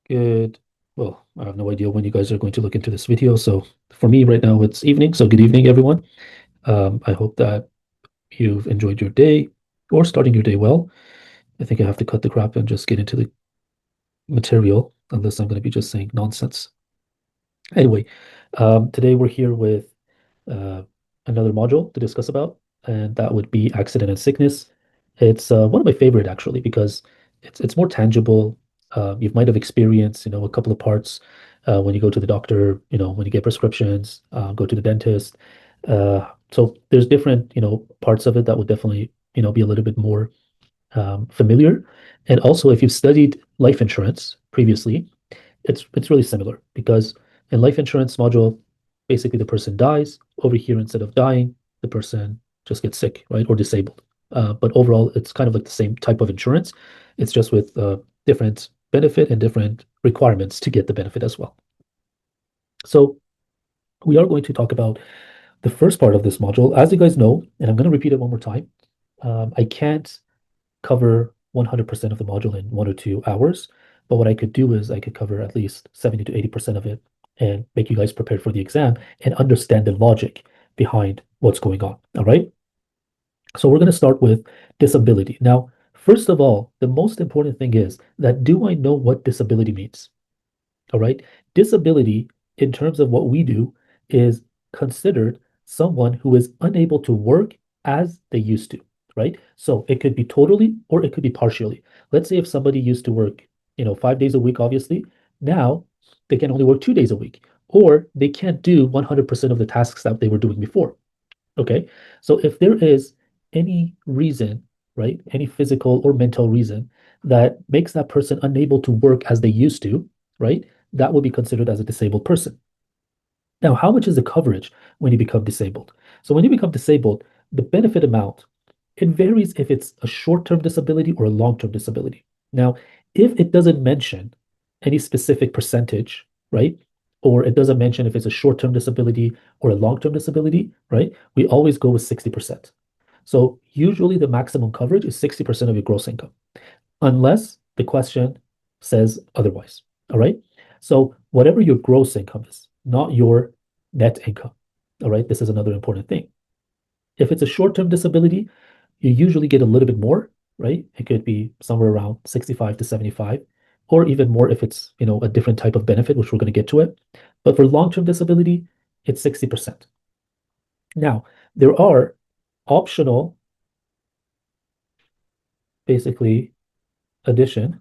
Good. Well, I have no idea when you guys are going to look into this video. So for me right now, it's evening. So good evening, everyone. I hope that you've enjoyed your day or starting your day well. I think I have to cut the crap and just get into the material, unless I'm going to be just saying nonsense. Anyway, today we're here with uh, another module to discuss about, and that would be accident and sickness. It's one of my favorite actually because it's more tangible. You might have experienced, a couple of parts when you go to the doctor, when you get prescriptions, go to the dentist. So there's different, parts of it that would definitely, be a little bit more familiar. And also, if you've studied life insurance previously, it's really similar because in life insurance module, basically the person dies. Over here, instead of dying, the person just gets sick, right, or disabled. But overall, it's kind of like the same type of insurance. It's just with different benefit and different requirements to get the benefit as well. So we are going to talk about the first part of this module. As you guys know, and I'm going to repeat it one more time, I can't cover 100% of the module in 1 or 2 hours. But what I could do is I could cover at least 70 to 80% of it and make you guys prepared for the exam and understand the logic behind what's going on. All right. So we're going to start with disability. Now, first of all, the most important thing is that do I know what disability means? All right. Disability, in terms of what we do, is considered someone who is unable to work as they used to, right? So it could be totally or it could be partially. Let's say if somebody used to work, 5 days a week, obviously, now they can only work 2 days a week, or they can't do 100% of the tasks that they were doing before. Okay. So if there is any reason, right, any physical or mental reason that makes that person unable to work as they used to, right, that will be considered as a disabled person. Now, how much is the coverage when you become disabled? So when you become disabled, the benefit amount, it varies if it's a short-term disability or a long-term disability. Now, if it doesn't mention any specific percentage, right? Or it doesn't mention if it's a short-term disability or a long-term disability, right? We always go with 60%. So usually the maximum coverage is 60% of your gross income, unless the question says otherwise. All right. So whatever your gross income is, not your net income. All right. This is another important thing. If it's a short-term disability, you usually get a little bit more, right? It could be somewhere around 65 to 75, or even more if it's, a different type of benefit, which we're going to get to it. But for long-term disability, it's 60%. Now, there are optional, basically, addition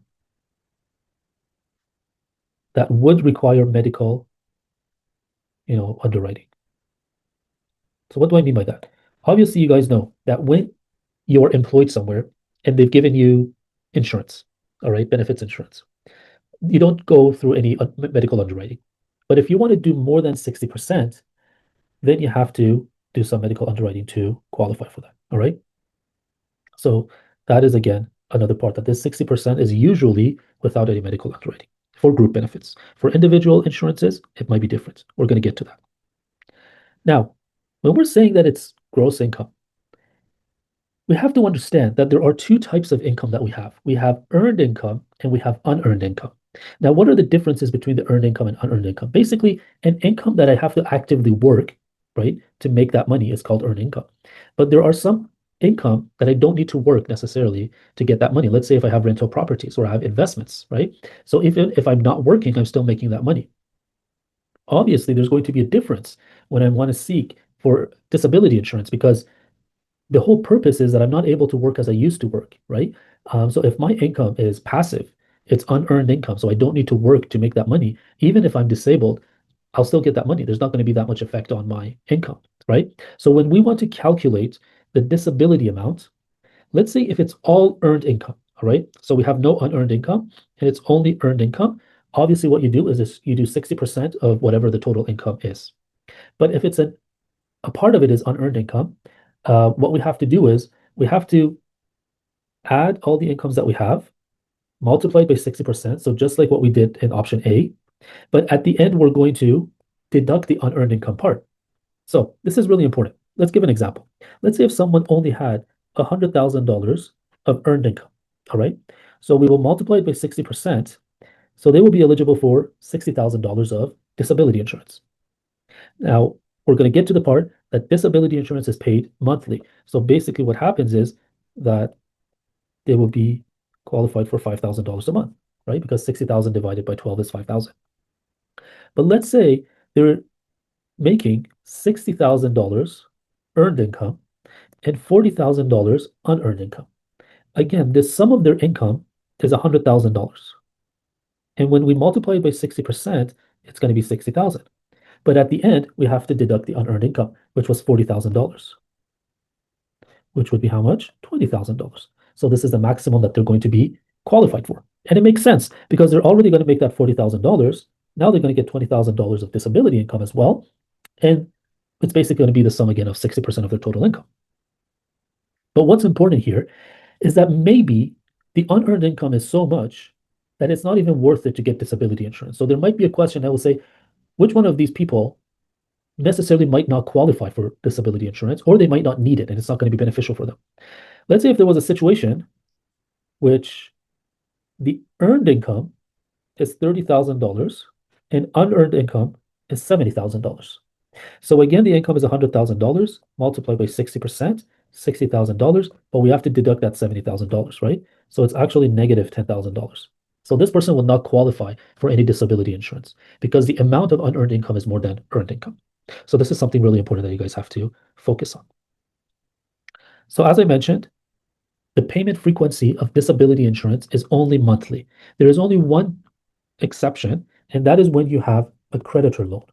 that would require medical, underwriting. So what do I mean by that? Obviously, you guys know that when you're employed somewhere and they've given you insurance, all right, benefits insurance, you don't go through any medical underwriting. But if you want to do more than 60%, then you have to do some medical underwriting to qualify for that. All right. So that is again another part that this 60% is usually without any medical underwriting for group benefits. For individual insurances, it might be different. We're going to get to that. Now, when we're saying that it's gross income, we have to understand that there are two types of income that we have. We have earned income and we have unearned income. Now, what are the differences between the earned income and unearned income? Basically, an income that I have to actively work, right, to make that money is called earned income. But there are some income that I don't need to work necessarily to get that money. Let's say if I have rental properties or I have investments, right? So if I'm not working, I'm still making that money. Obviously, there's going to be a difference when I want to seek for disability insurance because the whole purpose is that I'm not able to work as I used to work, right? So if my income is passive, it's unearned income, so I don't need to work to make that money. Even if I'm disabled, I'll still get that money. There's not going to be that much effect on my income, right? So when we want to calculate the disability amount, let's say if it's all earned income, all right? So we have no unearned income and it's only earned income. Obviously, what you do is this, you do 60% of whatever the total income is. But if it's a part of it is unearned income, what we have to do is we have to add all the incomes that we have, multiply by 60%. So just like what we did in option A, but at the end, we're going to deduct the unearned income part. So this is really important. Let's give an example. Let's say if someone only had $100,000 of earned income, all right? So we will multiply it by 60%, So they will be eligible for $60,000 of disability insurance. Now, we're going to get to the part that disability insurance is paid monthly. So basically, what happens is that they will be qualified for $5,000 a month, right? Because 60,000 divided by 12 is 5,000. But let's say they're making $60,000 earned income and $40,000 unearned income. Again, the sum of their income is $100,000. And when we multiply it by 60%, it's going to be 60,000. But at the end, we have to deduct the unearned income, which was $40,000, which would be how much? $20,000. So this is the maximum that they're going to be qualified for. And it makes sense because they're already going to make that $40,000. Now they're going to get $20,000 of disability income as well. And it's basically going to be the sum again of 60% of their total income. But what's important here is that maybe the unearned income is so much that it's not even worth it to get disability insurance. So there might be a question that will say, which one of these people necessarily might not qualify for disability insurance, or they might not need it and it's not going to be beneficial for them. Let's say if there was a situation which the earned income is $30,000 and unearned income is $70,000. So again, the income is $100,000 multiplied by 60%, $60,000, but we have to deduct that $70,000, right? So it's actually negative $10,000. So this person will not qualify for any disability insurance because the amount of unearned income is more than earned income. So this is something really important that you guys have to focus on. So as I mentioned, the payment frequency of disability insurance is only monthly. There is only one exception, and that is when you have a creditor loan,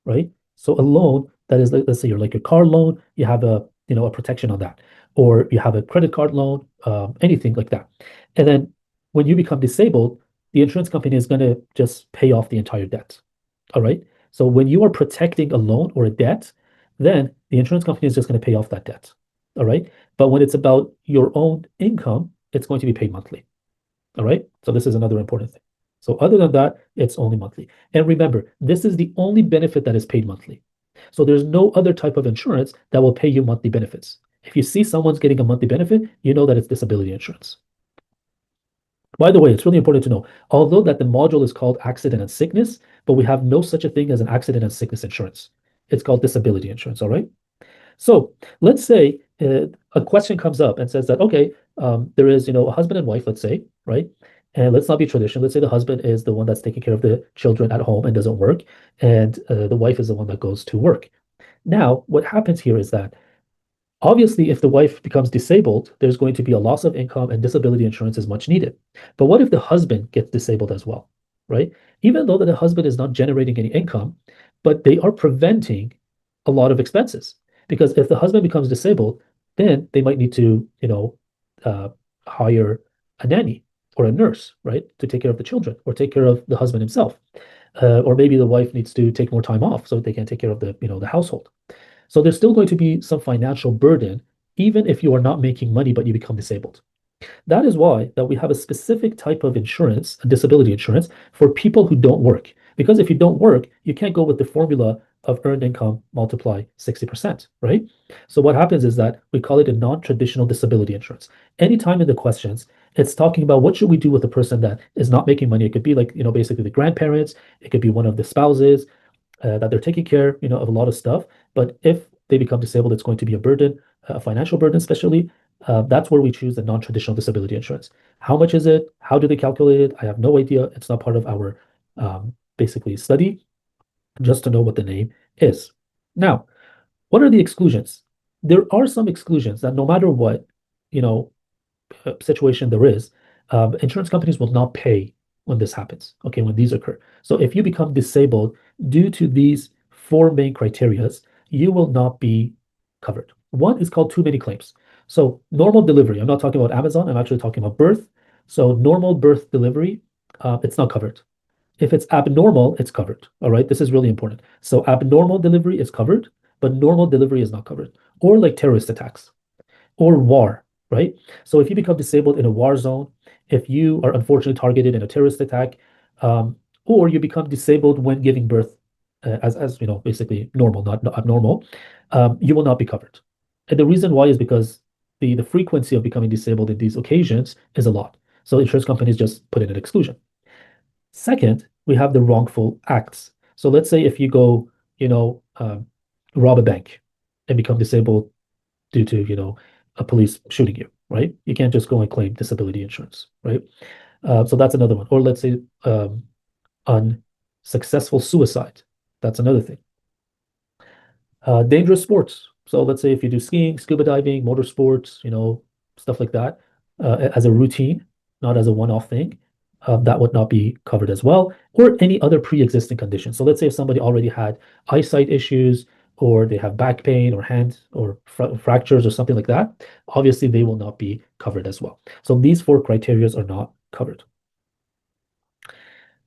right? So a loan that is, let's say you're like a car loan, you have a protection on that, or you have a credit card loan, anything like that. And then when you become disabled, the insurance company is going to just pay off the entire debt. All right. So when you are protecting a loan or a debt, then the insurance company is just going to pay off that debt. All right. But when it's about your own income, it's going to be paid monthly. All right. So this is another important thing. So other than that, it's only monthly. And remember, this is the only benefit that is paid monthly. So there's no other type of insurance that will pay you monthly benefits. If you see someone's getting a monthly benefit, you know that it's disability insurance. By the way, it's really important to know, although that the module is called accident and sickness, but we have no such a thing as an accident and sickness insurance. It's called disability insurance, all right? So let's say a question comes up and says that, okay, there is, a husband and wife, let's say, right? And let's not be traditional. Let's say the husband is the one that's taking care of the children at home and doesn't work, and the wife is the one that goes to work. Now, what happens here is that obviously, if the wife becomes disabled, there's going to be a loss of income and disability insurance is much needed. But what if the husband gets disabled as well, right? Even though that the husband is not generating any income, but they are preventing a lot of expenses. Because if the husband becomes disabled, then they might need to, uh, hire a nanny or a nurse, right, to take care of the children or take care of the husband himself. Or maybe the wife needs to take more time off so they can take care of the household. So there's still going to be some financial burden, even if you are not making money, but you become disabled. That is why that we have a specific type of insurance, a disability insurance, for people who don't work. Because if you don't work, you can't go with the formula of earned income multiply 60%, right? So what happens is that we call it a non-traditional disability insurance. Anytime in the questions, it's talking about what should we do with a person that is not making money. It could be like, basically the grandparents, it could be one of the spouses, that they're taking care, of a lot of stuff. But if they become disabled, it's going to be a burden, a financial burden, especially. That's where we choose the non-traditional disability insurance. How much is it? How do they calculate it? I have no idea. It's not part of our basically study, just to know what the name is. Now, what are the exclusions? There are some exclusions that no matter what, you know, situation there is, insurance companies will not pay when this happens, okay, when these occur. So if you become disabled due to these four main criterias, you will not be covered. One is called too many claims. So normal delivery, I'm not talking about Amazon, I'm actually talking about birth. So normal birth delivery, it's not covered. If it's abnormal, it's covered. All right, this is really important. So abnormal delivery is covered, but normal delivery is not covered. Or like terrorist attacks or war, right? So if you become disabled in a war zone, if you are unfortunately targeted in a terrorist attack, or you become disabled when giving birth, as basically normal, not abnormal, you will not be covered. And the reason why is because the frequency of becoming disabled in these occasions is a lot. So insurance companies just put in an exclusion. Second, we have the wrongful acts. So let's say if you go, you know, rob a bank and become disabled due to, a police shooting you, right? You can't just go and claim disability insurance, right? So that's another one. Or let's say unsuccessful suicide. That's another thing. Dangerous sports. So let's say if you do skiing, scuba diving, motorsports, stuff like that, as a routine, not as a one-off thing, that would not be covered as well, or any other pre-existing condition. So let's say if somebody already had eyesight issues, or they have back pain, or hand or fractures, or something like that, obviously they will not be covered as well. So these four criteria are not covered.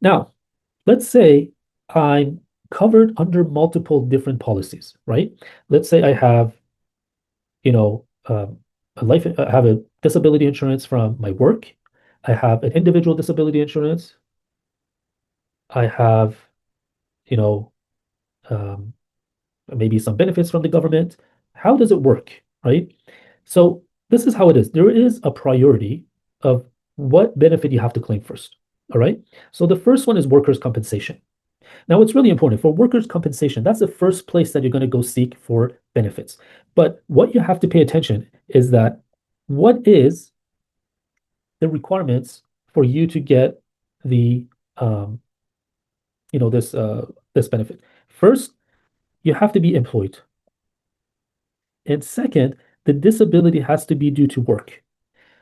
Now, let's say I'm covered under multiple different policies, right? Let's say I have, you know, I have a disability insurance from my work. I have an individual disability insurance. I have, you know, um, maybe some benefits from the government. How does it work, right? So this is how it is. There is a priority of what benefit you have to claim first. All right. So the first one is workers' compensation. Now, it's really important for workers' compensation. That's the first place that you're going to go seek for benefits. But what you have to pay attention is that what is the requirements for you to get the um, this benefit? First, you have to be employed, and second, the disability has to be due to work.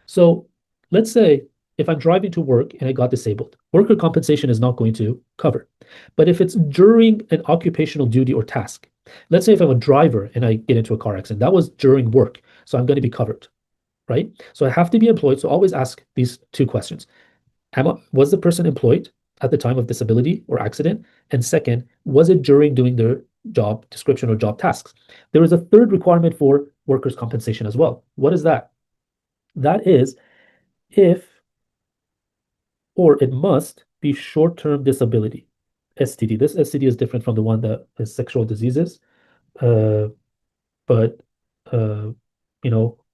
So let's say if I'm driving to work and I got disabled, worker compensation is not going to cover. But if it's during an occupational duty or task, let's say if I'm a driver and I get into a car accident, that was during work. So I'm going to be covered, right? So I have to be employed. So always ask these two questions. Was the person employed at the time of disability or accident? And second, was it during doing their job description or job tasks? There is a third requirement for workers' compensation as well. What is that? That is if or it must be short-term disability, STD. This STD is different from the one that is sexual diseases, uh, but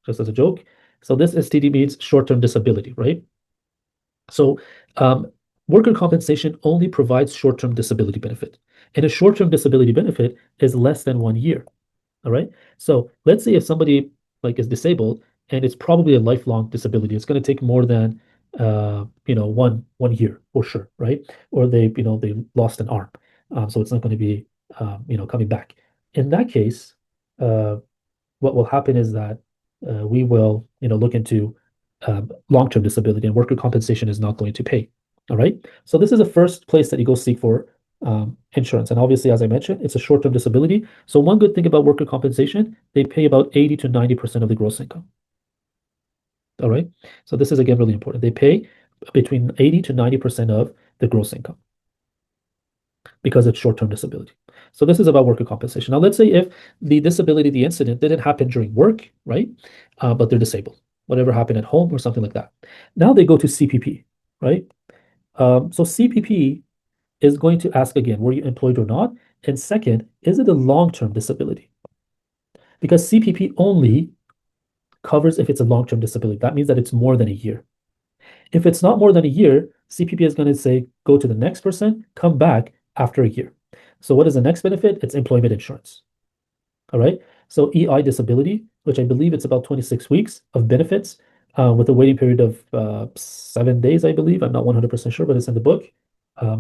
just as a joke. So this STD means short-term disability, right? So um, worker compensation only provides short-term disability benefit, and a short-term disability benefit is less than 1 year. All right. So let's say if somebody like is disabled and it's probably a lifelong disability, it's going to take more than one year for sure, right? Or they lost an arm, so it's not going to be coming back. In that case, uh, what will happen is that we will look into long-term disability, and worker compensation is not going to pay. All right. So this is the first place that you go seek for insurance. And obviously, as I mentioned, it's a short-term disability. So one good thing about worker compensation, they pay about 80 to 90% of the gross income. All right. So this is again really important. They pay between 80 to 90% of the gross income because it's short-term disability. So this is about worker compensation. Now, let's say if the disability, the incident didn't happen during work, right? But they're disabled, whatever happened at home or something like that. Now they go to CPP, right? So CPP is going to ask again, were you employed or not? And second, is it a long-term disability? Because CPP only covers if it's a long-term disability. That means that it's more than a year. If it's not more than a year, CPP is going to say, go to the next person, come back after a year. So what is the next benefit? It's employment insurance. All right. So EI disability, which I believe it's about 26 weeks of benefits with a waiting period of 7 days, I believe. I'm not 100% sure, but it's in the book.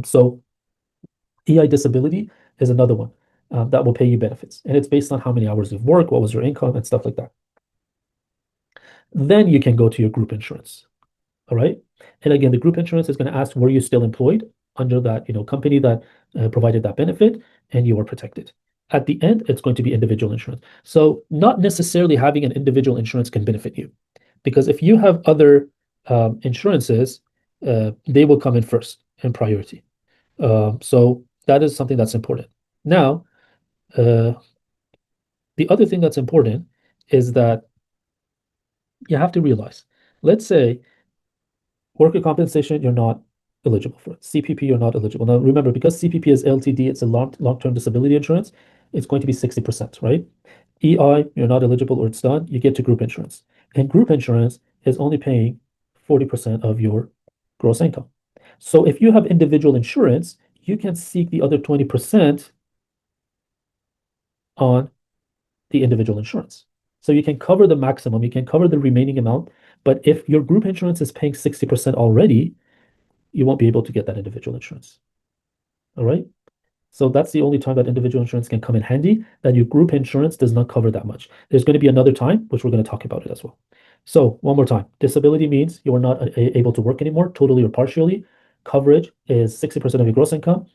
So EI disability is another one that will pay you benefits. And it's based on how many hours you've worked, what was your income, and stuff like that. Then you can go to your group insurance. All right. And again, the group insurance is going to ask, were you still employed under that, company that provided that benefit, and you are protected. At the end, it's going to be individual insurance. So not necessarily having an individual insurance can benefit you, because if you have other insurances, they will come in first in priority. So that is something that's important. Now, uh, the other thing that's important is that you have to realize, let's say worker compensation, you're not eligible for it. CPP, you're not eligible. Now, remember, because CPP is LTD, it's a long-term disability insurance, it's going to be 60%, right? EI, you're not eligible or it's done, you get to group insurance. And group insurance is only paying 40% of your gross income. So if you have individual insurance, you can seek the other 20% on the individual insurance. So you can cover the maximum, you can cover the remaining amount, but if your group insurance is paying 60% already, you won't be able to get that individual insurance. All right. So that's the only time that individual insurance can come in handy, that your group insurance does not cover that much. There's going to be another time, which we're going to talk about it as well. So one more time, disability means you are not able to work anymore, totally or partially. Coverage is 60% of your gross income.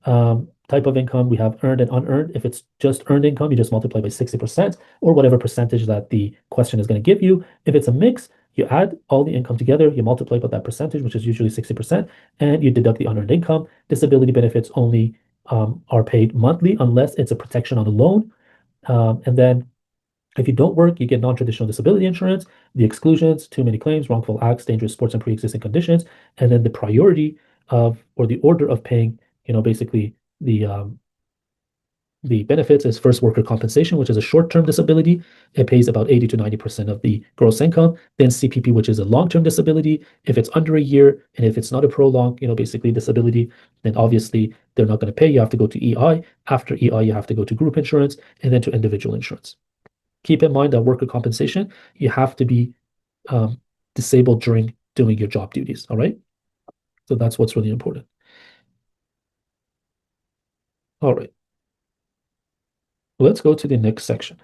Type of income, we have earned and unearned. If it's just earned income, you just multiply by 60% or whatever percentage that the question is going to give you. If it's a mix, you add all the income together, you multiply by that percentage, which is usually 60%, and you deduct the unearned income. Disability benefits only are paid monthly unless it's a protection on a loan. And then if you don't work, you get non-traditional disability insurance, the exclusions, too many claims, wrongful acts, dangerous sports, and pre-existing conditions, and then the priority of or the order of paying, basically the benefits is first worker compensation, which is a short-term disability. It pays about 80 to 90% of the gross income. Then CPP, which is a long-term disability. If it's under a year and if it's not a prolonged, basically disability, then obviously they're not going to pay. You have to go to EI. After EI, you have to go to group insurance and then to individual insurance. Keep in mind that worker compensation, you have to be disabled during doing your job duties. All right. So that's what's really important. All right. Let's go to the next section.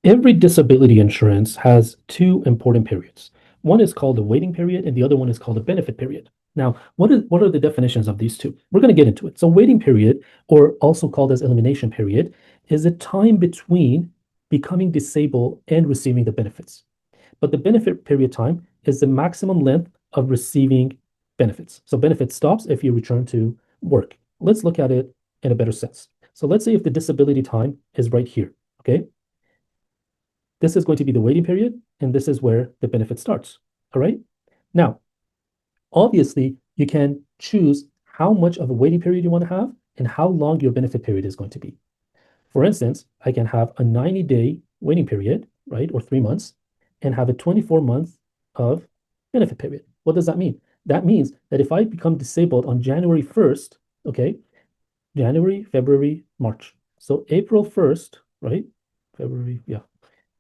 Every disability insurance has two important periods. One is called the waiting period, and the other one is called the benefit period. Now, what are the definitions of these two? We're going to get into it. So, waiting period, or also called as elimination period, is a time between becoming disabled and receiving the benefits. But the benefit period time is the maximum length of receiving benefits. So, benefit stops if you return to work. Let's look at it in a better sense. So, let's say if the disability time is right here, okay? This is going to be the waiting period, and this is where the benefit starts. All right. Now, obviously, you can choose how much of a waiting period you want to have and how long your benefit period is going to be. For instance, I can have a 90-day waiting period, right, or 3 months, and have a 24 months of benefit period. What does that mean? That means that if I become disabled on January 1st, okay, January, February, March. So April 1st, right? February, yeah.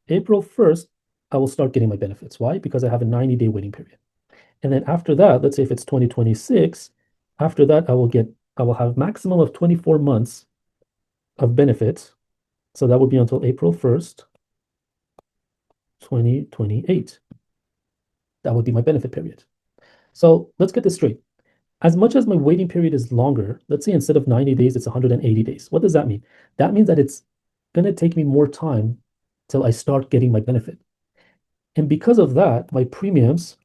April 1st, I will start getting my benefits. Why? Because I have a 90-day waiting period. And then after that, let's say if it's 2026, after that, I will have maximum of 24 months of benefits. So that would be until April 1st, 2028. That would be my benefit period. So let's get this straight. As much as my waiting period is longer, let's say instead of 90 days, it's 180 days. What does that mean? That means that it's going to take me more time till I start getting my benefit. And because of that, my premiums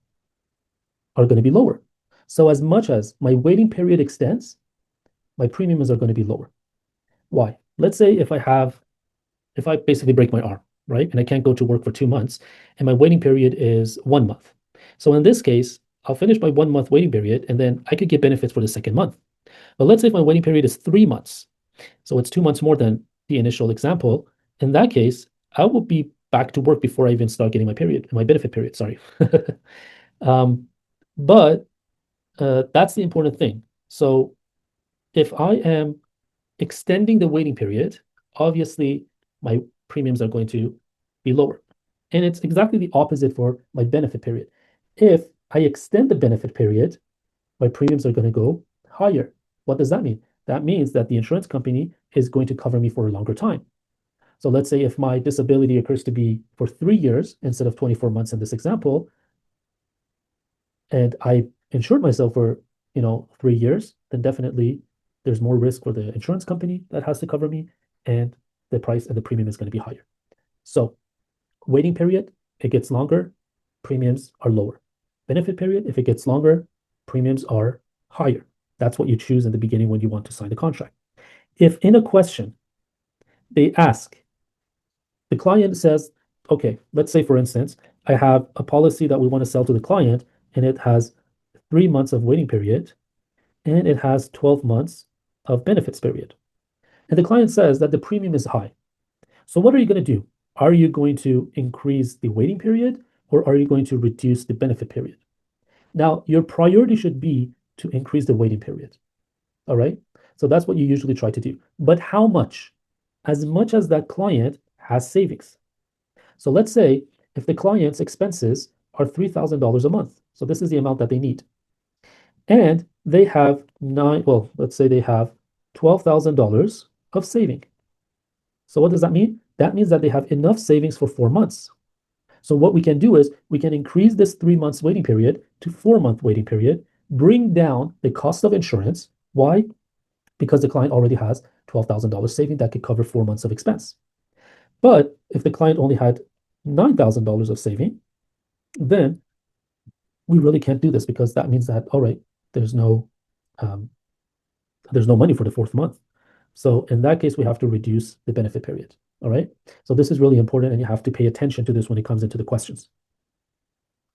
are going to be lower. So as much as my waiting period extends, my premiums are going to be lower. Why? Let's say if I basically break my arm, right? And I can't go to work for 2 months, and my waiting period is 1 month. So in this case, I'll finish my 1 month waiting period, and then I could get benefits for the second month. But let's say if my waiting period is 3 months, so it's 2 months more than the initial example. In that case, I will be back to work before I even start getting my benefit period. Sorry. But that's the important thing. So if I am extending the waiting period, obviously my premiums are going to be lower. And it's exactly the opposite for my benefit period. If I extend the benefit period, my premiums are going to go higher. What does that mean? That means that the insurance company is going to cover me for a longer time. So let's say if my disability occurs to be for 3 years instead of 24 months in this example, and I insured myself for 3 years, then definitely there's more risk for the insurance company that has to cover me, and the price and the premium is going to be higher. So waiting period, it gets longer, premiums are lower. Benefit period, if it gets longer, premiums are higher. That's what you choose in the beginning when you want to sign the contract. If in a question they ask, the client says, okay, let's say for instance, I have a policy that we want to sell to the client, and it has 3 months of waiting period, and it has 12 months of benefits period. And the client says that the premium is high. So what are you going to do? Are you going to increase the waiting period, or are you going to reduce the benefit period? Now, your priority should be to increase the waiting period. All right. So that's what you usually try to do. But how much? As much as that client has savings. So let's say if the client's expenses are $3,000 a month. So this is the amount that they need. And they have let's say they have $12,000 of saving. So what does that mean? That means that they have enough savings for 4 months. So what we can do is we can increase this 3 months waiting period to 4 month waiting period, bring down the cost of insurance. Why? Because the client already has $12,000 saving that could cover 4 months of expense. But if the client only had $9,000 of saving, then we really can't do this because that means that, all right, there's no um, there's no money for the fourth month. So in that case, we have to reduce the benefit period. All right. So this is really important, and you have to pay attention to this when it comes into the questions.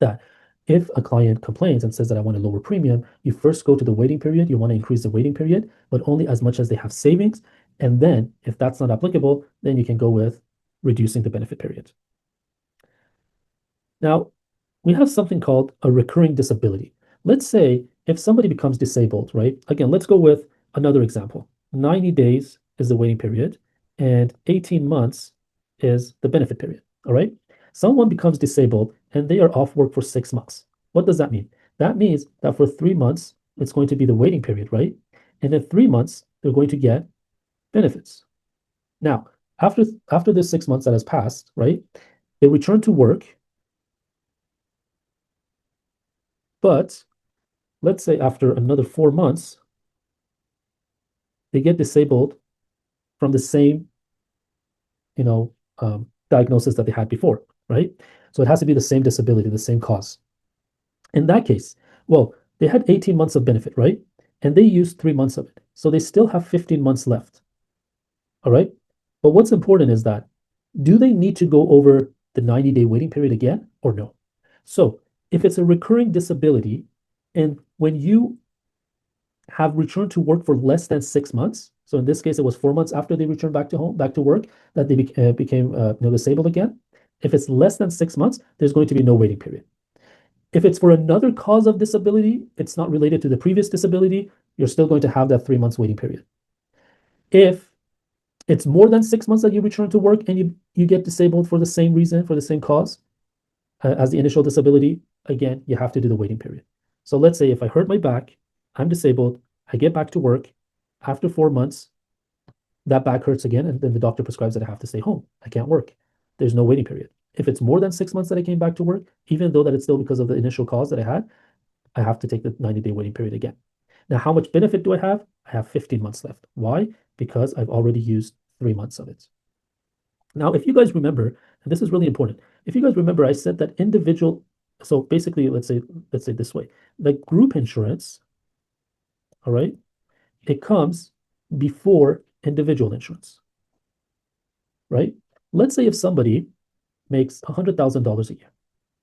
That if a client complains and says that I want a lower premium, you first go to the waiting period. You want to increase the waiting period, but only as much as they have savings. And then if that's not applicable, then you can go with reducing the benefit period. Now, we have something called a recurring disability. Let's say if somebody becomes disabled, right? Again, let's go with another example. 90 days is the waiting period, and 18 months is the benefit period. All right. Someone becomes disabled and they are off work for 6 months. What does that mean? That means that for 3 months, it's going to be the waiting period, right? And in 3 months, they're going to get benefits. Now, after this 6 months that has passed, right? They return to work, but let's say after another 4 months, they get disabled from the same, diagnosis that they had before, right? So it has to be the same disability, the same cause. In that case, well, they had 18 months of benefit, right? And they used 3 months of it. So they still have 15 months left. All right. But what's important is that do they need to go over the 90-day waiting period again or no? So if it's a recurring disability, and when you have returned to work for less than 6 months. So in this case, it was 4 months after they returned back to work, that they became disabled again. If it's less than 6 months, there's going to be no waiting period. If it's for another cause of disability, it's not related to the previous disability, you're still going to have that 3 months waiting period. If it's more than 6 months that you return to work and you get disabled for the same reason, for the same cause as the initial disability, again, you have to do the waiting period. So let's say if I hurt my back, I'm disabled, I get back to work. After 4 months, that back hurts again, and then the doctor prescribes that I have to stay home. I can't work. There's no waiting period. If it's more than 6 months that I came back to work, even though that it's still because of the initial cause that I have to take the 90-day waiting period again. Now, how much benefit do I have? I have 15 months left. Why? Because I've already used 3 months of it. Now, if you guys remember, and this is really important, if you guys remember, I said that so basically, let's say this way, the group insurance, all right, it comes before individual insurance, right? Let's say if somebody makes $100,000 a year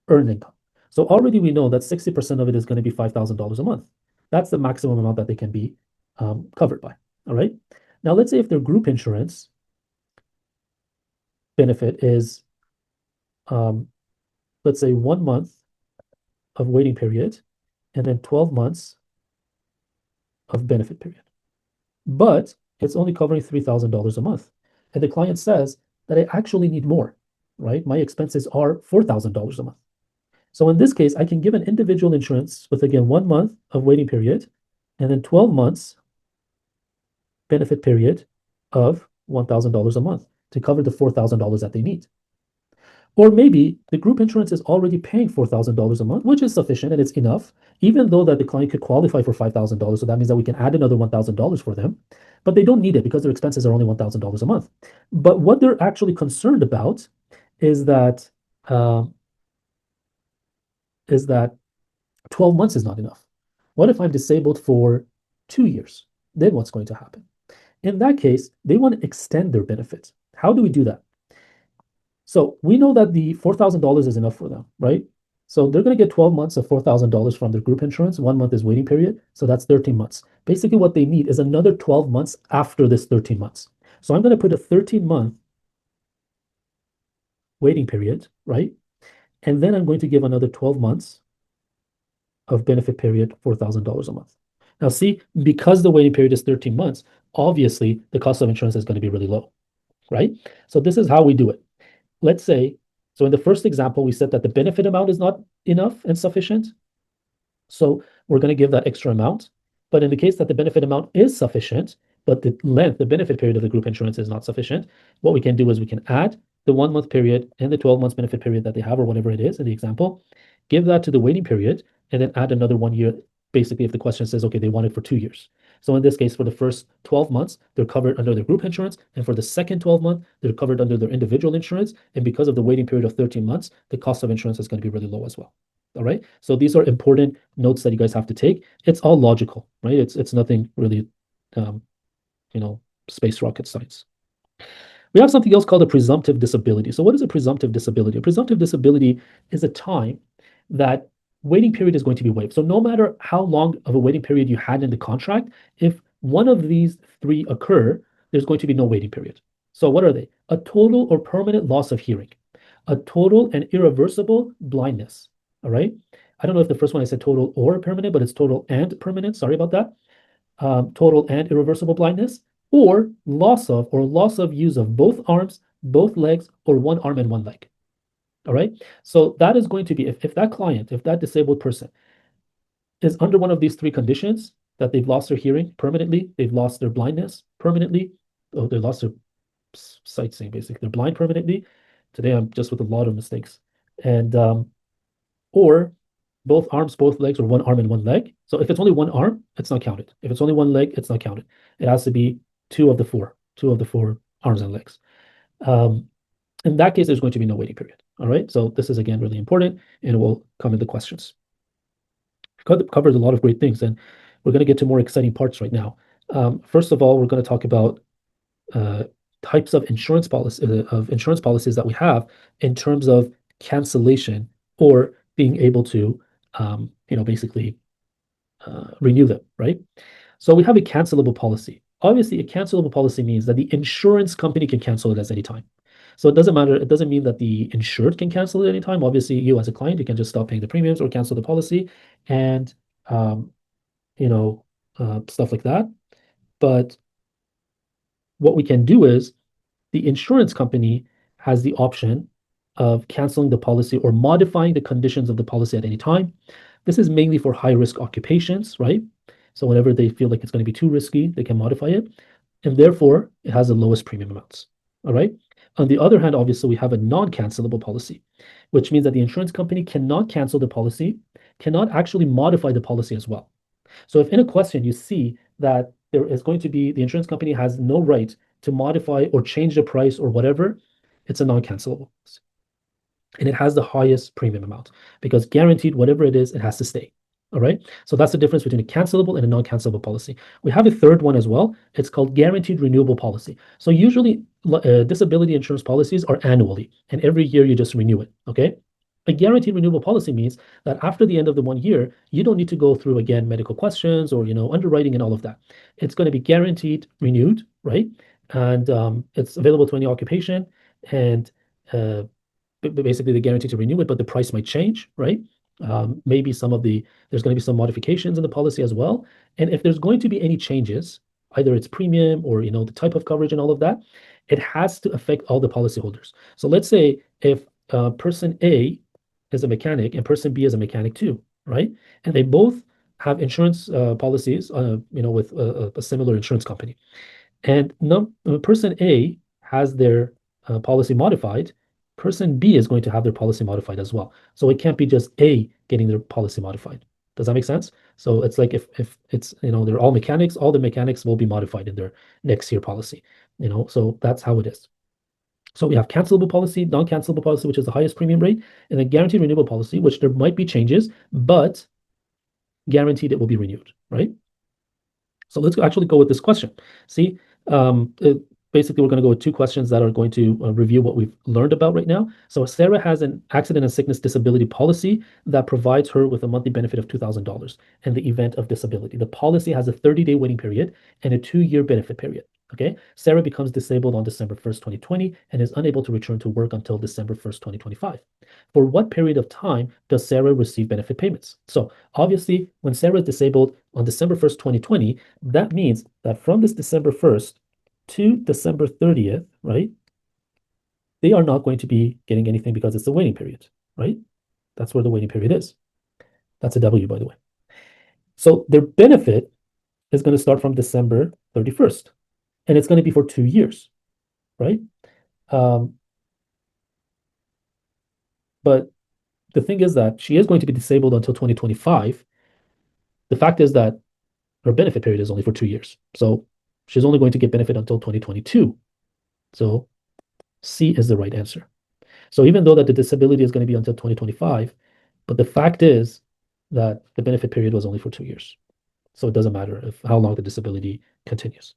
earned income. So already we know that 60% of it is going to be $5,000 a month. That's the maximum amount that they can be covered by. All right. Now, let's say if their group insurance benefit is, let's say, 1 month of waiting period and then 12 months of benefit period. But it's only covering $3,000 a month. And the client says that I actually need more, right? My expenses are $4,000 a month. So in this case, I can give an individual insurance with, again, 1 month of waiting period and then 12 months benefit period of $1,000 a month to cover the $4,000 that they need. Or maybe the group insurance is already paying $4,000 a month, which is sufficient and it's enough, even though that the client could qualify for $5,000. So that means that we can add another $1,000 for them, but they don't need it because their expenses are only $1,000 a month. But what they're actually concerned about is that uh, 12 months is not enough. What if I'm disabled for 2 years? Then what's going to happen? In that case, they want to extend their benefits. How do we do that? So we know that the $4,000 is enough for them, right? So they're going to get 12 months of $4,000 from their group insurance. 1 month is waiting period. So that's 13 months. Basically, what they need is another 12 months after this 13 months. So I'm going to put a 13-month waiting period, right? And then I'm going to give another 12 months of benefit period, $4,000 a month. Now, see, because the waiting period is 13 months, obviously the cost of insurance is going to be really low, right? So this is how we do it. Let's say, so in the first example, we said that the benefit amount is not enough and sufficient. So we're going to give that extra amount. But in the case that the benefit amount is sufficient, but the length, the benefit period of the group insurance is not sufficient, what we can do is we can add the 1 month period and the 12 months benefit period that they have, or whatever it is in the example, give that to the waiting period, and then add another 1 year. Basically, if the question says, okay, they want it for 2 years. So in this case, for the first 12 months, they're covered under their group insurance. And for the second 12 month, they're covered under their individual insurance. And because of the waiting period of 13 months, the cost of insurance is going to be really low as well. All right. So these are important notes that you guys have to take. It's all logical, right? It's nothing really, um, space rocket science. We have something else called a presumptive disability. So what is a presumptive disability? A presumptive disability is a time that waiting period is going to be waived. So no matter how long of a waiting period you had in the contract, if one of these three occur, there's going to be no waiting period. So what are they? A total or permanent loss of hearing, a total and irreversible blindness. All right. I don't know if the first one I said total or permanent, but it's total and permanent. Sorry about that. Total and irreversible blindness, or loss of use of both arms, both legs, or one arm and one leg. All right. So that is going to be if that client, if that disabled person is under one of these three conditions, that they've lost their hearing permanently, they've lost their blindness permanently, oh, they lost their sight seeing, basically, they're blind permanently. Today I'm just with a lot of mistakes. And or both arms, both legs, or one arm and one leg. So if it's only one arm, it's not counted. If it's only one leg, it's not counted. It has to be two of the four arms and legs. In that case, there's going to be no waiting period. All right. So this is again really important, and it will come into questions. Covered a lot of great things, and we're going to get to more exciting parts right now. First of all, we're going to talk about types of insurance policies that we have in terms of cancellation or being able to basically renew them, right? So we have a cancelable policy. Obviously, a cancelable policy means that the insurance company can cancel it at any time. So it doesn't matter. It doesn't mean that the insured can cancel it at any time. Obviously, you as a client, you can just stop paying the premiums or cancel the policy, and stuff like that. But what we can do is the insurance company has the option of canceling the policy or modifying the conditions of the policy at any time. This is mainly for high risk occupations, right? So whenever they feel like it's going to be too risky, they can modify it. And therefore, it has the lowest premium amounts. All right. On the other hand, obviously, we have a non-cancelable policy, which means that the insurance company cannot cancel the policy, cannot actually modify the policy as well. So if in a question you see that there is going to be, the insurance company has no right to modify or change the price or whatever, it's a non-cancelable policy. And it has the highest premium amount because guaranteed, whatever it is, it has to stay. All right. So that's the difference between a cancelable and a non-cancelable policy. We have a third one as well. It's called guaranteed renewable policy. So usually disability insurance policies are annually, and every year you just renew it. Okay. A guaranteed renewable policy means that after the end of the 1 year, you don't need to go through again medical questions or underwriting and all of that. It's going to be guaranteed renewed, right? And it's available to any occupation, and basically they guarantee to renew it, but the price might change, right? Maybe there's going to be some modifications in the policy as well. And if there's going to be any changes, either it's premium or the type of coverage and all of that, it has to affect all the policyholders. So let's say if person A is a mechanic and person B is a mechanic too, right? And they both have insurance policies, with a similar insurance company. And person A has their policy modified, person B is going to have their policy modified as well. So it can't be just A getting their policy modified. Does that make sense? So it's like if it's they're all mechanics, all the mechanics will be modified in their next year policy. So that's how it is. So we have cancelable policy, non-cancelable policy, which is the highest premium rate, and then guaranteed renewable policy, which there might be changes, but guaranteed it will be renewed, right? So let's actually go with this question. See, basically, we're going to go with two questions that are going to review what we've learned about right now. So Sarah has an accident and sickness disability policy that provides her with a monthly benefit of $2,000 in the event of disability. The policy has a 30-day waiting period and a 2-year benefit period. Okay, Sarah becomes disabled on December 1st, 2020, and is unable to return to work until December 1st, 2025. For what period of time does Sarah receive benefit payments? So obviously, when Sarah is disabled on December 1st, 2020, that means that from this December 1st to December 30th, right, they are not going to be getting anything because it's a waiting period, right? That's where the waiting period is. That's a W, by the way. So their benefit is going to start from December 31st, and it's going to be for 2 years, right? Um, but the thing is that she is going to be disabled until 2025. The fact is that her benefit period is only for 2 years. So she's only going to get benefit until 2022. So C is the right answer. So even though that the disability is going to be until 2025, but the fact is that the benefit period was only for 2 years. So it doesn't matter if how long the disability continues.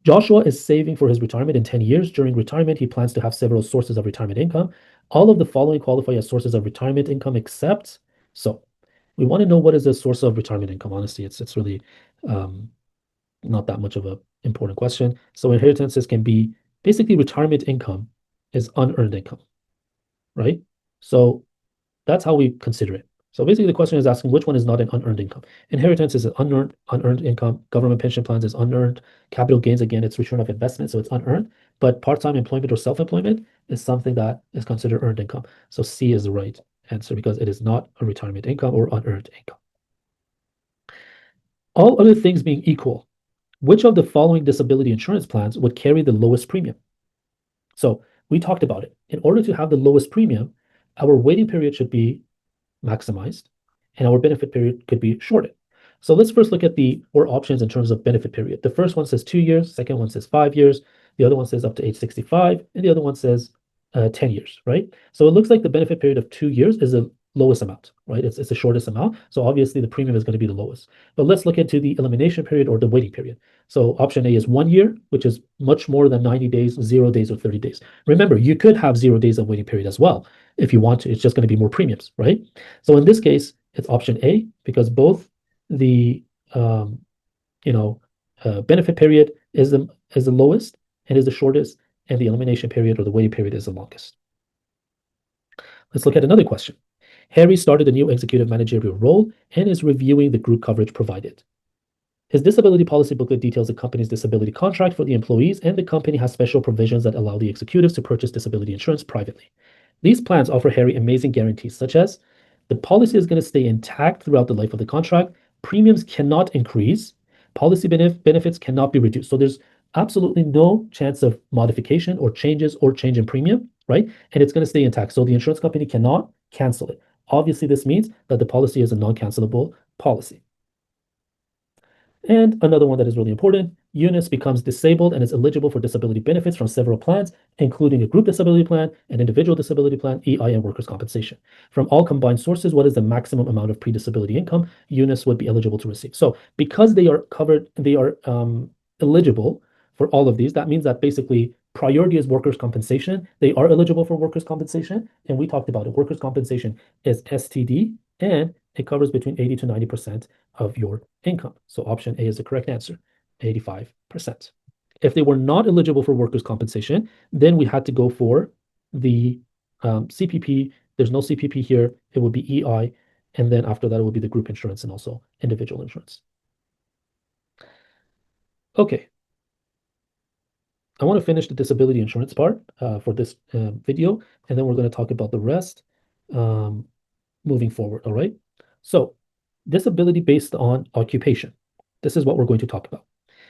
Joshua is saving for his retirement in 10 years. During retirement, he plans to have several sources of retirement income. All of the following qualify as sources of retirement income except, so we want to know what is the source of retirement income. Honestly, it's really um, not that much of a important question. So inheritances can be basically retirement income is unearned income, right? So that's how we consider it. So basically, the question is asking which one is not an unearned income. Inheritance is an unearned income. Government pension plans is unearned. Capital gains, again, it's return of investment, so it's unearned. But part-time employment or self-employment is something that is considered earned income. So C is the right answer because it is not a retirement income or unearned income. All other things being equal, which of the following disability insurance plans would carry the lowest premium? So we talked about it. In order to have the lowest premium, our waiting period should be maximized, and our benefit period could be shortened. So let's first look at the four options in terms of benefit period. The first one says 2 years, second one says 5 years, the other one says up to age 65, and the other one says 10 years, right? So it looks like the benefit period of 2 years is the lowest amount, right? It's the shortest amount. So obviously the premium is going to be the lowest. But let's look into the elimination period or the waiting period. So option A is 1 year, which is much more than 90 days, 0 days, or 30 days. Remember, you could have 0 days of waiting period as well if you want to. It's just going to be more premiums, right? So in this case, it's option A because both the you know benefit period is the lowest and is the shortest, and the elimination period or the waiting period is the longest. Let's look at another question. Harry started a new executive managerial role and is reviewing the group coverage provided. His disability policy booklet details the company's disability contract for the employees, and the company has special provisions that allow the executives to purchase disability insurance privately. These plans offer Harry amazing guarantees, such as the policy is going to stay intact throughout the life of the contract, premiums cannot increase, policy benefits cannot be reduced. So there's absolutely no chance of modification or changes or change in premium, right? And it's going to stay intact. So the insurance company cannot cancel it. Obviously, this means that the policy is a non-cancelable policy. And another one that is really important, Eunice becomes disabled and is eligible for disability benefits from several plans, including a group disability plan, an individual disability plan, EI, and workers' compensation. From all combined sources, what is the maximum amount of pre-disability income Eunice would be eligible to receive? So because they are covered, they are eligible for all of these, that means that basically priority is workers' compensation. They are eligible for workers' compensation, and we talked about it. Workers' compensation is STD, and it covers between 80 to 90% of your income. So option A is the correct answer, 85%. If they were not eligible for workers' compensation, then we had to go for the CPP. There's no CPP here. It would be EI. And then after that, it would be the group insurance and also individual insurance. Okay. I want to finish the disability insurance part for this video, and then we're going to talk about the rest moving forward. All right. So disability based on occupation. This is what we're going to talk about.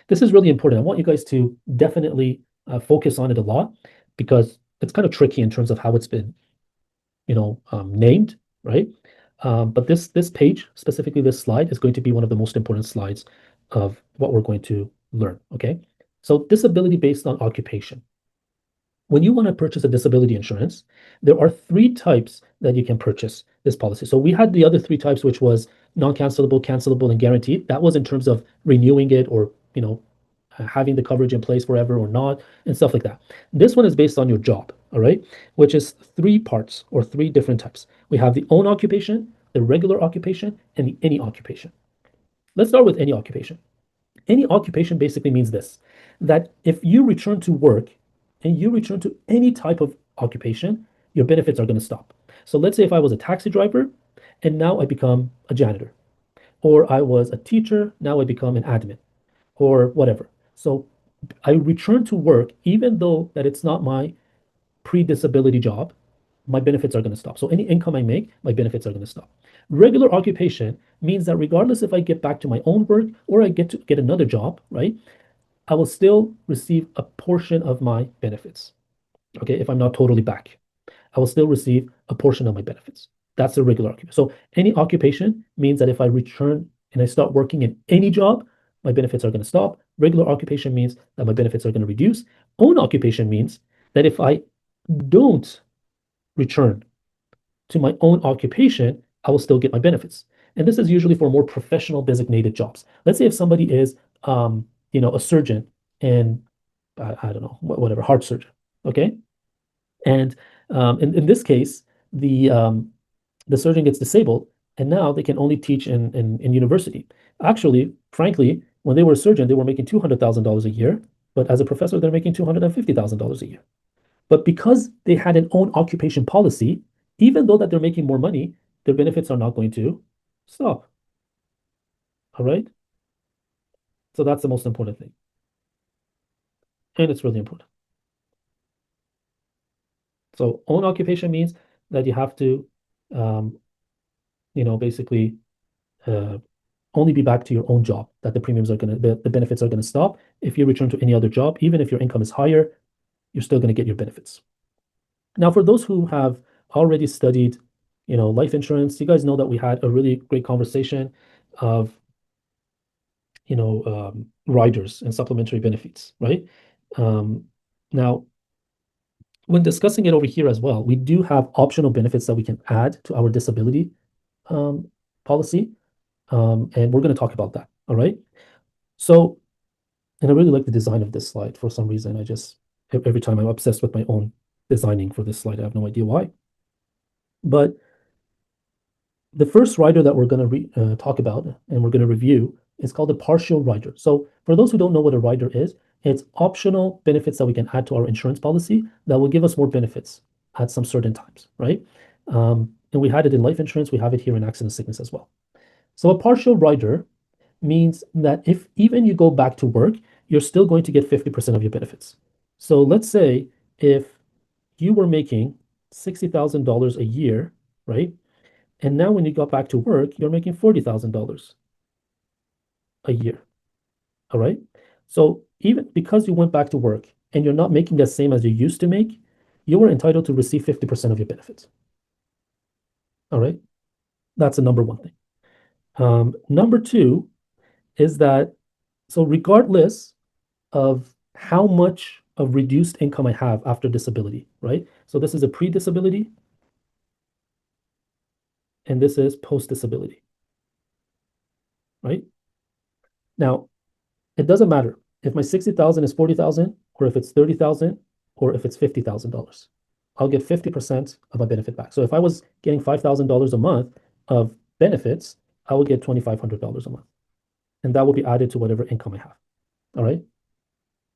This is really important. I want you guys to definitely focus on it a lot because it's kind of tricky in terms of how it's been, named, right? But this page, specifically this slide, is going to be one of the most important slides of what we're going to learn. Okay, so disability based on occupation. When you want to purchase a disability insurance, there are three types that you can purchase this policy. So we had the other three types, which was non-cancelable, cancelable, and guaranteed. That was in terms of renewing it or, having the coverage in place forever or not, and stuff like that. This one is based on your job, all right, which is three parts or three different types. We have the own occupation, the regular occupation, and the any occupation. Let's start with any occupation. Any occupation basically means this, that if you return to work and you return to any type of occupation, your benefits are going to stop. So let's say if I was a taxi driver and now I become a janitor, or I was a teacher, now I become an admin, or whatever. So I return to work even though that it's not my pre-disability job, my benefits are going to stop. So any income I make, my benefits are going to stop. Regular occupation means that regardless if I get back to my own work or I get to get another job, right? I will still receive a portion of my benefits. Okay, if I'm not totally back, I will still receive a portion of my benefits. That's a regular occupation. So any occupation means that if I return and I start working in any job, my benefits are going to stop. Regular occupation means that my benefits are going to reduce. Own occupation means that if I don't return to my own occupation, I will still get my benefits. And this is usually for more professional designated jobs. Let's say if somebody is, a surgeon and I don't know, whatever, heart surgeon. Okay. And in this case, the um, the surgeon gets disabled, and now they can only teach in university. Actually, frankly, when they were a surgeon, they were making $200,000 a year, but as a professor, they're making $250,000 a year. But because they had an own occupation policy, even though that they're making more money, their benefits are not going to stop. All right. So that's the most important thing. And it's really important. So own occupation means that you have to, um, basically uh, only be back to your own job, that the premiums are going to, the benefits are going to stop. If you return to any other job, even if your income is higher, you're still going to get your benefits. Now, for those who have already studied, life insurance, you guys know that we had a really great conversation of, riders and supplementary benefits, right? Um, Now, when discussing it over here as well, we do have optional benefits that we can add to our disability um, policy, and we're going to talk about that. All right. So, and I really like the design of this slide for some reason. Every time I'm obsessed with my own designing for this slide. I have no idea why. But the first rider that we're going to talk about and we're going to review is called a partial rider. So for those who don't know what a rider is, it's optional benefits that we can add to our insurance policy that will give us more benefits at some certain times, right? And we had it in life insurance. We have it here in accident sickness as well. So a partial rider means that if even you go back to work, you're still going to get 50% of your benefits. So let's say if you were making $60,000 a year, right? And now when you got back to work, you're making $40,000 a year. All right. So even because you went back to work and you're not making the same as you used to make, you were entitled to receive 50% of your benefits. All right. That's the number one thing. Number two is that, so regardless of how much of reduced income I have after disability, right? So this is a pre-disability and this is post-disability, right? Now, it doesn't matter if my 60,000 is 40,000 or if it's 30,000 or if it's $50,000. I'll get 50% of my benefit back. So if I was getting $5,000 a month of benefits, I will get $2,500 a month. And that will be added to whatever income I have. All right.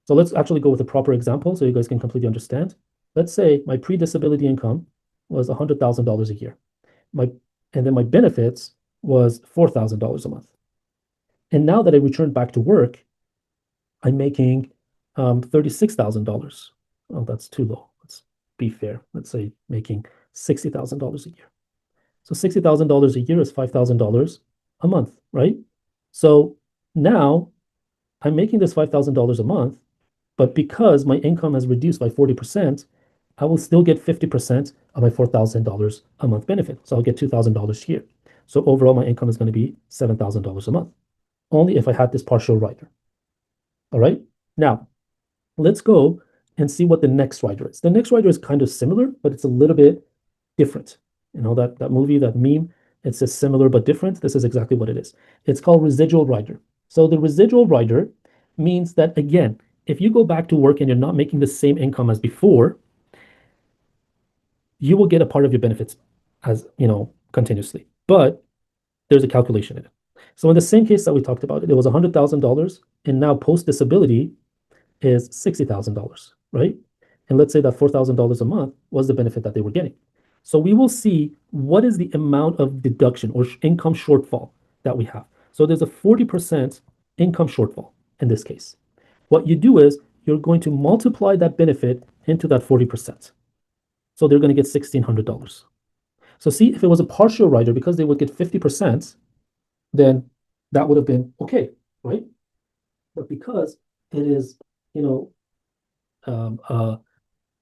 So let's actually go with a proper example so you guys can completely understand. Let's say my pre-disability income was $100,000 a year. My and then my benefits was $4,000 a month. And now that I returned back to work, I'm making $36,000. Oh, that's too low. Let's be fair. Let's say making $60,000 a year. So $60,000 a year is $5,000 a month, right? So now I'm making this $5,000 a month, but because my income has reduced by 40%, I will still get 50% of my $4,000 a month benefit. So I'll get $2,000 here. So overall, my income is going to be $7,000 a month, only if I had this partial rider. All right. Now, let's go and see what the next rider is. The next rider is kind of similar, but it's a little bit different. That movie, that meme, it says similar but different. This is exactly what it is. It's called residual rider. So the residual rider means that, again, if you go back to work and you're not making the same income as before, you will get a part of your benefits as, continuously. But there's a calculation in it. So in the same case that we talked about, it was $100,000, and now post disability is $60,000, right? And let's say that $4,000 a month was the benefit that they were getting. So we will see what is the amount of deduction or income shortfall that we have. So there's a 40% income shortfall in this case. What you do is you're going to multiply that benefit into that 40%. So they're going to get $1,600. So see, if it was a partial rider, because they would get 50%, then that would have been okay, right? But because it is, you know,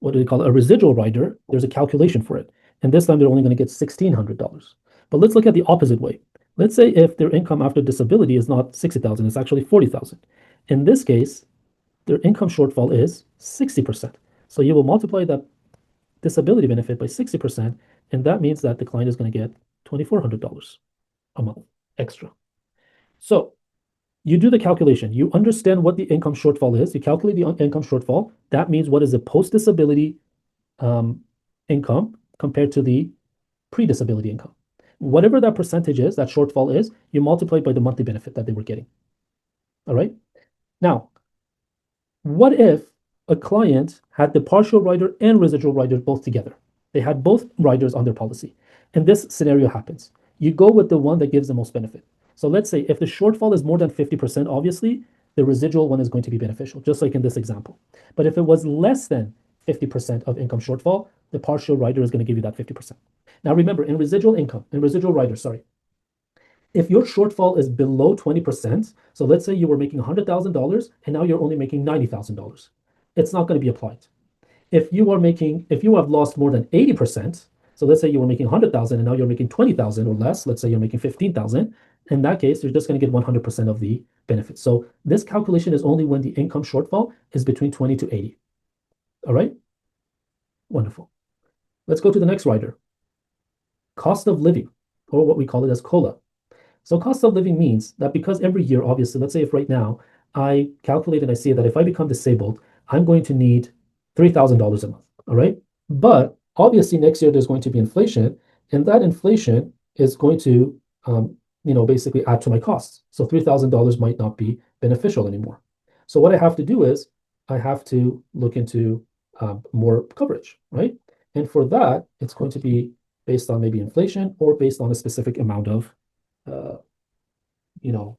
what do they call it? A residual rider, there's a calculation for it. And this time they're only going to get $1,600. But let's look at the opposite way. Let's say if their income after disability is not 60,000, it's actually 40,000. In this case, their income shortfall is 60%. So you will multiply that disability benefit by 60%, and that means that the client is going to get $2,400 a month extra. So you do the calculation. You understand what the income shortfall is. You calculate the income shortfall. That means what is the post-disability income compared to the pre-disability income. Whatever that percentage is, that shortfall is, you multiply it by the monthly benefit that they were getting. All right. Now, what if a client had the partial rider and residual rider both together? They had both riders on their policy. And this scenario happens. You go with the one that gives the most benefit. So let's say if the shortfall is more than 50%, obviously, the residual one is going to be beneficial, just like in this example. But if it was less than 50% of income shortfall, the partial rider is going to give you that 50%. Now remember, in residual income, in residual rider, sorry, if your shortfall is below 20%, so let's say you were making $100,000 and now you're only making $90,000, it's not going to be applied. If you have lost more than 80%, so let's say you were making 100,000 and now you're making 20,000 or less, let's say you're making 15,000, in that case, you're just going to get 100% of the benefits. So this calculation is only when the income shortfall is between 20 to 80. All right? Wonderful. Let's go to the next rider. Cost of living, or what we call it as COLA. So cost of living means that because every year, obviously, let's say if right now I calculate and I see that if I become disabled, I'm going to need $3,000 a month. All right. But obviously next year there's going to be inflation, and that inflation is going to, basically add to my costs. So $3,000 might not be beneficial anymore. So what I have to do is I have to look into more coverage, right? And for that, it's going to be based on maybe inflation or based on a specific amount of uh, you know,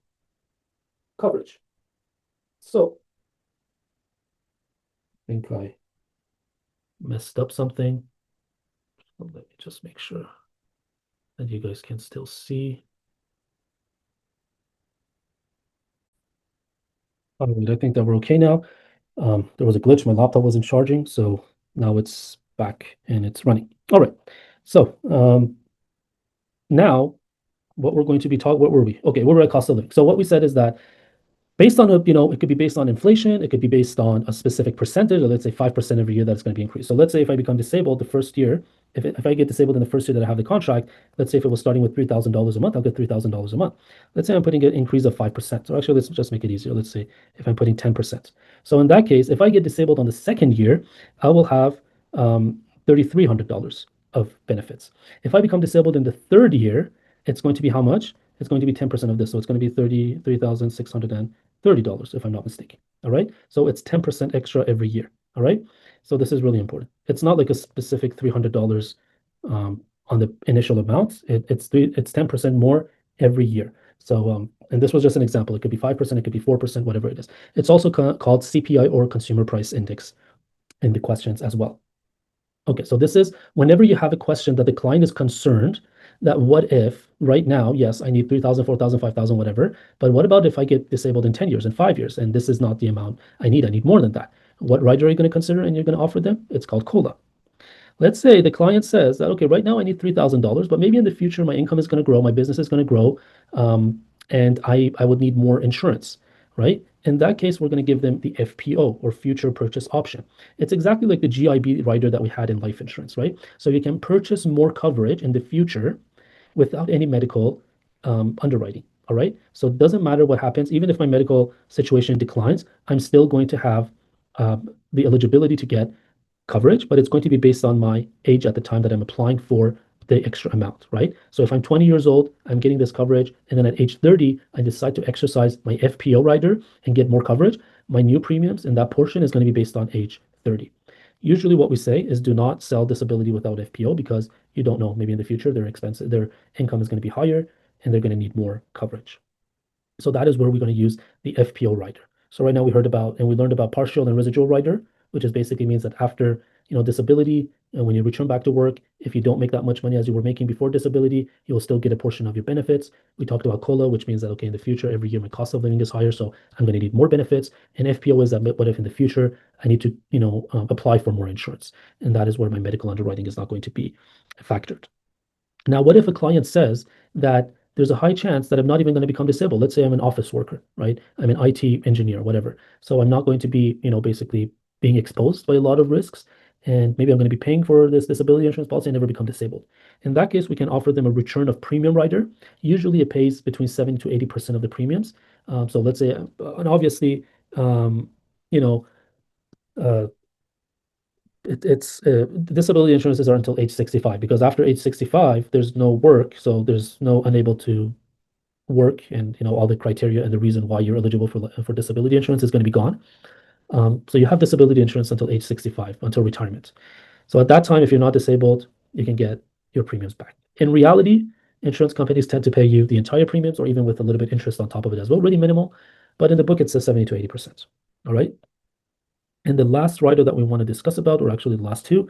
coverage. So I think I messed up something. So let me just make sure that you guys can still see. All right, I think that we're okay now. There was a glitch. My laptop wasn't charging, so now it's back and it's running. All right. So now what we're going to be talking, what were we? Okay, we were at cost of living. So what we said is that based on it could be based on inflation, it could be based on a specific percentage, or let's say 5% every year that's going to be increased. So let's say if I become disabled the first year, if I get disabled in the first year that I have the contract, let's say if it was starting with $3,000 a month, I'll get $3,000 a month. Let's say I'm putting an increase of 5%. So actually, let's just make it easier. Let's say if I'm putting 10%. So in that case, if I get disabled on the second year, I will have $3,300 of benefits. If I become disabled in the third year, it's going to be how much? It's going to be 10% of this. So it's going to be $33,630, if I'm not mistaken. All right. So it's 10% extra every year. All right. So this is really important. It's not like a specific $300 on the initial amount. It's 10% more every year. So and this was just an example. It could be 5%, it could be 4%, whatever it is. It's also called CPI or Consumer Price Index in the questions as well. Okay, so this is whenever you have a question that the client is concerned that what if right now, yes, I need 3,000, 4,000, 5,000, whatever, but what about if I get disabled in 10 years, in 5 years, and this is not the amount I need more than that. What rider are you going to consider and you're going to offer them? It's called COLA. Let's say the client says that, okay, right now I need $3,000, but maybe in the future my income is going to grow, my business is going to grow, and I would need more insurance, right? In that case, we're going to give them the FPO or future purchase option. It's exactly like the GIB rider that we had in life insurance, right? So you can purchase more coverage in the future without any medical underwriting. All right. So it doesn't matter what happens, even if my medical situation declines, I'm still going to have the eligibility to get coverage, but it's going to be based on my age at the time that I'm applying for the extra amount, right? So if I'm 20 years old, I'm getting this coverage, and then at age 30, I decide to exercise my FPO rider and get more coverage, my new premiums in that portion is going to be based on age 30. Usually what we say is do not sell disability without FPO because you don't know, maybe in the future their expenses, their income is going to be higher and they're going to need more coverage. So that is where we're going to use the FPO rider. So right now we heard about and we learned about partial and residual rider, which is basically means that after disability, and when you return back to work, if you don't make that much money as you were making before disability, you'll still get a portion of your benefits. We talked about COLA, which means that okay, in the future, every year my cost of living is higher, so I'm going to need more benefits. And FPO is that what if in the future I need to apply for more insurance, and that is where my medical underwriting is not going to be factored. Now, what if a client says that there's a high chance that I'm not even going to become disabled? Let's say I'm an office worker, right? I'm an IT engineer, whatever. So I'm not going to be, basically being exposed by a lot of risks. And maybe I'm going to be paying for this disability insurance policy and never become disabled. In that case, we can offer them a return of premium rider. Usually it pays between 70 to 80% of the premiums. So let's say, and obviously, you know, uh, it's disability insurances are until age 65 because after age 65 there's no work, so there's no unable to work, and all the criteria and the reason why you're eligible for disability insurance is going to be gone. So you have disability insurance until age 65, until retirement. So at that time, if you're not disabled, you can get your premiums back. In reality, insurance companies tend to pay you the entire premiums or even with a little bit interest on top of it as well, really minimal. But in the book, it says 70 to 80%. All right. And the last rider that we want to discuss about, or actually the last two,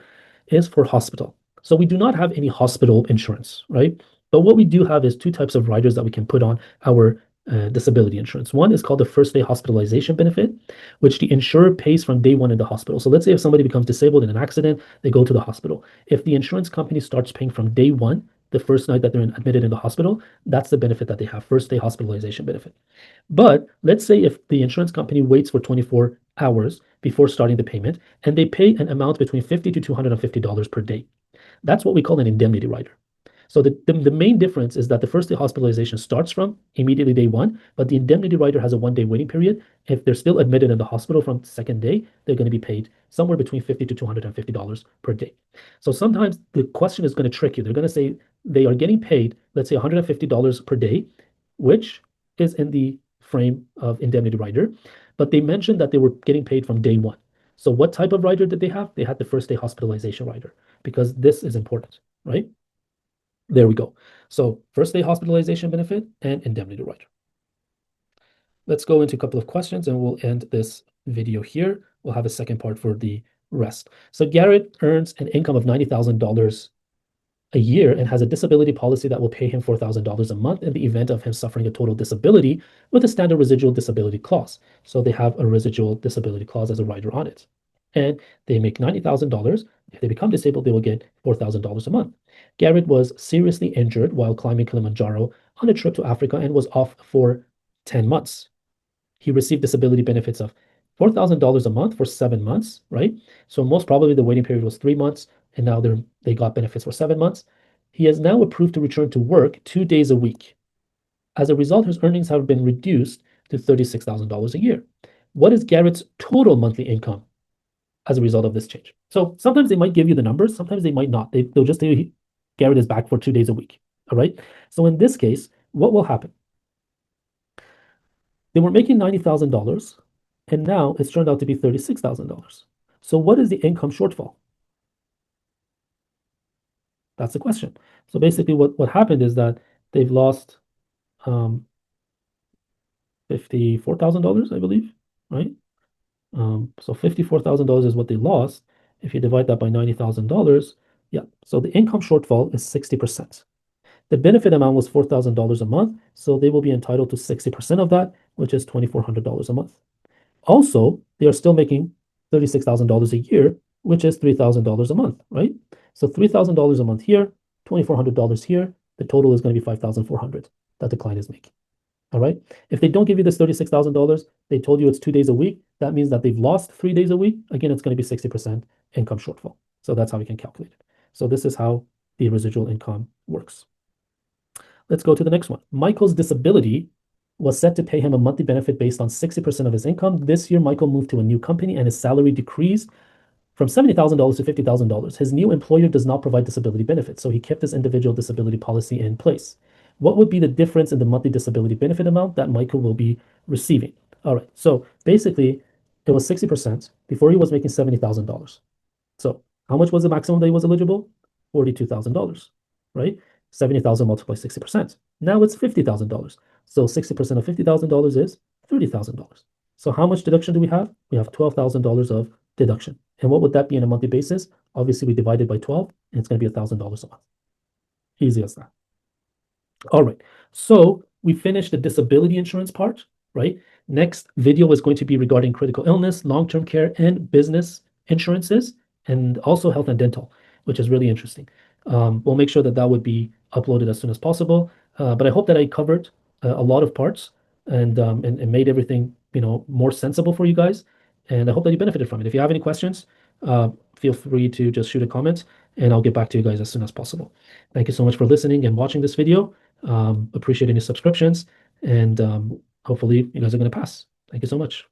is for hospital. So we do not have any hospital insurance, right? But what we do have is two types of riders that we can put on our disability insurance. One is called the first day hospitalization benefit, which the insurer pays from day one in the hospital. So let's say if somebody becomes disabled in an accident, they go to the hospital. If the insurance company starts paying from day one, the first night that they're admitted in the hospital, that's the benefit that they have, first day hospitalization benefit. But let's say if the insurance company waits for 24 hours before starting the payment and they pay an amount between $50 to $250 per day. That's what we call an indemnity rider. So the main difference is that the first day hospitalization starts from immediately day one, but the indemnity rider has a 1 day waiting period. If they're still admitted in the hospital from the second day, they're going to be paid somewhere between $50 to $250 per day. So sometimes the question is going to trick you. They're going to say they are getting paid, let's say $150 per day, which is in the frame of indemnity rider, but they mentioned that they were getting paid from day one. So what type of rider did they have? They had the first day hospitalization rider because this is important, right? There we go. So first day hospitalization benefit and indemnity rider. Let's go into a couple of questions and we'll end this video here. We'll have a second part for the rest. So Garrett earns an income of $90,000 a year and has a disability policy that will pay him $4,000 a month in the event of him suffering a total disability with a standard residual disability clause. So they have a residual disability clause as a rider on it. And they make $90,000. If they become disabled, they will get $4,000 a month. Garrett was seriously injured while climbing Kilimanjaro on a trip to Africa and was off for 10 months. He received disability benefits of $4,000 a month for 7 months, right? So most probably the waiting period was 3 months, and now they got benefits for 7 months. He is now approved to return to work 2 days a week. As a result, his earnings have been reduced to $36,000 a year. What is Garrett's total monthly income as a result of this change? So sometimes they might give you the numbers, sometimes they might not. They'll just say Garrett is back for 2 days a week. All right. So in this case, what will happen? They were making $90,000 and now it's turned out to be $36,000. So what is the income shortfall? That's the question. So basically what happened is that they've lost $54,000, I believe, right? So $54,000 is what they lost. If you divide that by $90,000, yeah. So the income shortfall is 60%. The benefit amount was $4,000 a month, so they will be entitled to 60% of that, which is $2,400 a month. Also, they are still making $36,000 a year, which is $3,000 a month, right? So $3,000 a month here, $2,400 here. The total is going to be $5,400 that the client is making. All right. If they don't give you this $36,000, they told you it's 2 days a week. That means that they've lost 3 days a week. Again, it's going to be 60% income shortfall. So that's how we can calculate it. So this is how the residual income works. Let's go to the next one. Michael's disability was set to pay him a monthly benefit based on 60% of his income. This year, Michael moved to a new company and his salary decreased From $70,000 to $50,000, his new employer does not provide disability benefits, so he kept his individual disability policy in place. What would be the difference in the monthly disability benefit amount that Michael will be receiving? All right, so basically, it was 60% before he was making $70,000. So how much was the maximum that he was eligible? $42,000, right? 70,000 multiplied 60%. Now it's $50,000. So 60% of $50,000 is $30,000. So how much deduction do we have? We have $12,000 of deduction. And what would that be on a monthly basis? Obviously, we divide it by 12, and it's going to be $1,000 a month. Easy as that. All right. So we finished the disability insurance part, right? Next video is going to be regarding critical illness, long-term care, and business insurances, and also health and dental, which is really interesting. We'll make sure that that would be uploaded as soon as possible. But I hope that I covered a lot of parts and made everything more sensible for you guys. And I hope that you benefited from it. If you have any questions, feel free to just shoot a comment, and I'll get back to you guys as soon as possible. Thank you so much for listening and watching this video. Appreciate any subscriptions, and hopefully you guys are going to pass. Thank you so much.